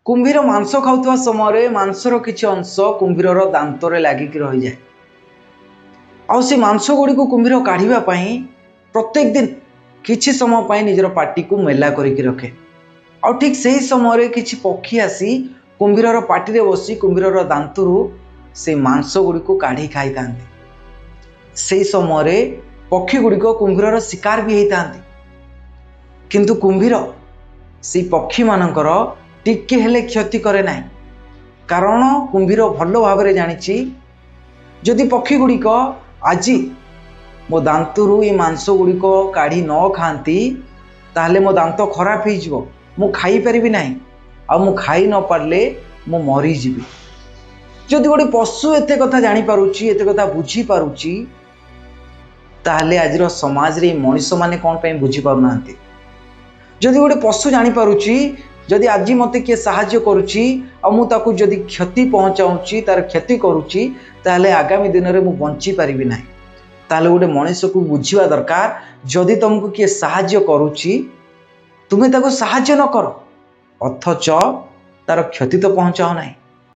कुंभीर मांस खाऊवा समय मांसर किसी अंश कुंभीर दांतर लगिक रही जाए आउ मांस गुड़ी को कुंभीर काढ़ापी प्रत्येक दिन किछि समय निजर पार्टी को मेला करके रखे आ ठीक से ही समय किछि पक्षी आसी कुंभीर पार्टी बसी कुंभीर दांतरू से मांस गुड़ी को काढ़ी खाई था से समय पक्षी गुड़िक कुंभीर शिकार भी होता किंतु कुंभीर से पक्षी मानकर टिके हेले क्षति करे ना कारण कुंभीर भल भाव जानी जदि पक्षी गुड़िक आज मो दांतरू ये मांस गुड़िक काढ़ी न खाती ताहले मो दांत खराब हो मु खाई परिबी नहीं आ मु खाई न पारले मु मरीजी जदि गोटे पशु एते कथा जानी पारुची एते कथा बुझी पारुची ताहले आजिर समाज रे मनीष माने कौन पे बुझी पारु नांती जदि गोटे पशु जानी पारुची जदि आज मते किए साहाय्य करुची आ मु ताकू जदि क्षति पहुंचाऊची तार क्षति करुची ताहले आगामी दिन में मु बंची पारिबी नहीं ताहले गोटे मनीष को बुझिबा दरकार जदि तुमको किए साहाय्य करुची तुम्हें ताको साहाय्य न करो अथच तार क्षति तो पहुंचाओ नहीं।